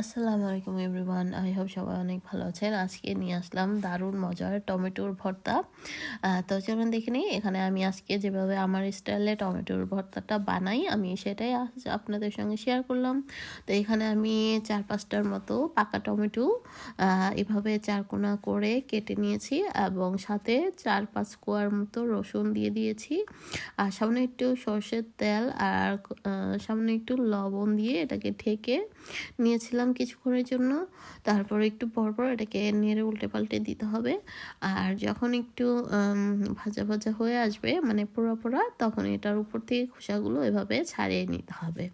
আসসালামু আলাইকুম everyone. I hope সবাই অনেক ভালো আছেন। আজকে নিয়ে আসলাম দারুণ মজার টমেটোর ভর্তা। তো চলুন দেখে নিই। এখানে আমি আজকে যেভাবে আমার স্টাইলে টমেটোর ভর্তাটা বানাই, আমি সেটাই আজ আপনাদের সঙ্গে শেয়ার করলাম। তো এখানে আমি ৪-৫টার মতো পাকা টমেটো এভাবে চারকোনা করে কেটে নিয়েছি এবং সাথে ৪-৫ কোয়ার মতো রসুন দিয়ে দিয়েছি। আর সামান্য একটু সরষের তেল আর সামান্য একটু লবণ দিয়ে এটাকে ঢেকে নিয়েছিলাম কিছুক্ষণের জন্য। তারপর একটু পরপর এটাকে নেড়ে উল্টে পাল্টে দিতে হবে। আর যখন একটু ভাজা ভাজা হয়ে আসবে, মানে পোড়া পোড়া, তখন এটার উপর থেকে খোসাগুলো এভাবে ছাড়িয়ে নিতে হবে।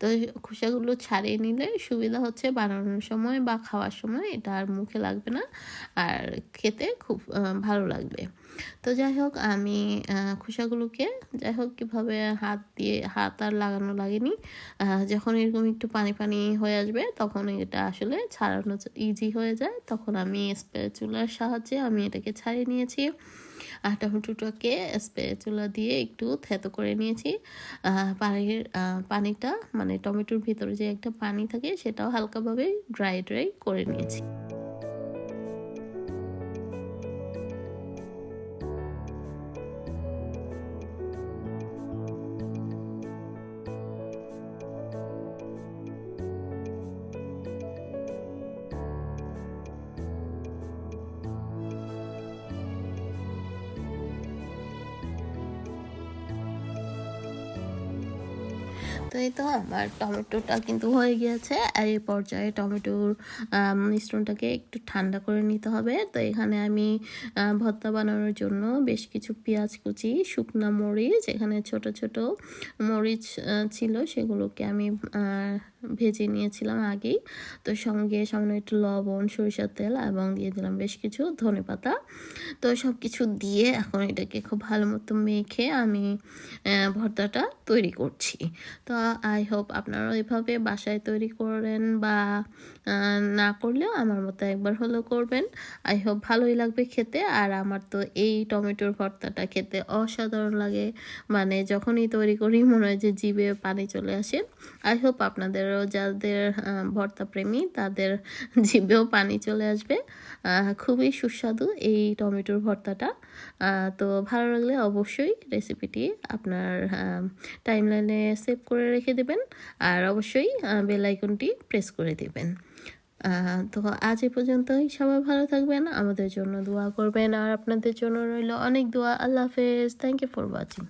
তো খোসাগুলো ছাড়িয়ে নিলে সুবিধা হচ্ছে বানানোর সময় বা খাওয়ার সময় এটা আর মুখে লাগবে না, আর খেতে খুব ভালো লাগবে। তো যাই হোক, আমি খোসাগুলোকে কীভাবে হাত আর লাগানো লাগেনি। যখন এরকম একটু পানি পানি হয়ে আসবে তখন এটা আসলে ছাড়ানো ইজি হয়ে যায়। তখন আমি স্প্যাচুলার সাহায্যে আমি এটাকে ছাড়িয়ে নিয়েছি। আর টমেটোটাকে স্প্যাচুলা দিয়ে একটু থেতো করে নিয়েছি। পানিটা, মানে টমেটোর ভিতরে যে একটা পানি থাকে, সেটাও হালকাভাবে ড্রাই করে নিয়েছি। তো এই তো আমার টমেটোটা কিন্তু হয়ে গিয়েছে। আর এই পর্যায়ে টমেটোর মিশ্রণটাকে একটু ঠান্ডা করে নিতে হবে। তো এখানে আমি ভর্তা বানানোর জন্য বেশ কিছু পেঁয়াজ কুচি, শুকনা মরিচ, এখানে ছোট ছোট মরিচ ছিল, সেগুলোকে আমি ভেজে নিয়েছিলাম আগেই। তো সঙ্গে সামান্য একটু লবণ, সরিষার তেল এবং দিয়ে দিলাম বেশ কিছু ধনেপাতা। তো সব কিছু দিয়ে এখন এটাকে খুব ভালো মতো মেখে আমি ভর্তাটা তৈরি করছি। তো আই হোপ আপনারাও এভাবে বাসায় তৈরি করেন, বা না করলেও আমার মতো একবার হলেও করবেন। আই হোপ ভালোই লাগবে খেতে। আর আমার তো এই টমেটোর ভর্তাটা খেতে অসাধারণ লাগে, মানে যখনই তৈরি করি মনে হয় যে জিভে পানি চলে আসে। আই হোপ আপনাদেরও, যাদের ভর্তা প্রেমী, তাদের জিভেও পানি চলে আসবে। খুবই সুস্বাদু এই টমেটোর ভর্তাটা। তো ভালো লাগলে অবশ্যই রেসিপিটি আপনার টাইমলাইনে সেভ করে রেখে দেবেন। আর অবশ্যই বেল আইকনটি প্রেস করে দেবেন। তো আজ এ পর্যন্তই। সবাই ভালো থাকবেন, আমাদের জন্য দোয়া করবেন, আর আপনাদের জন্য রইল অনেক দোয়া। আল্লাহ হাফেজ। Thank you for watching.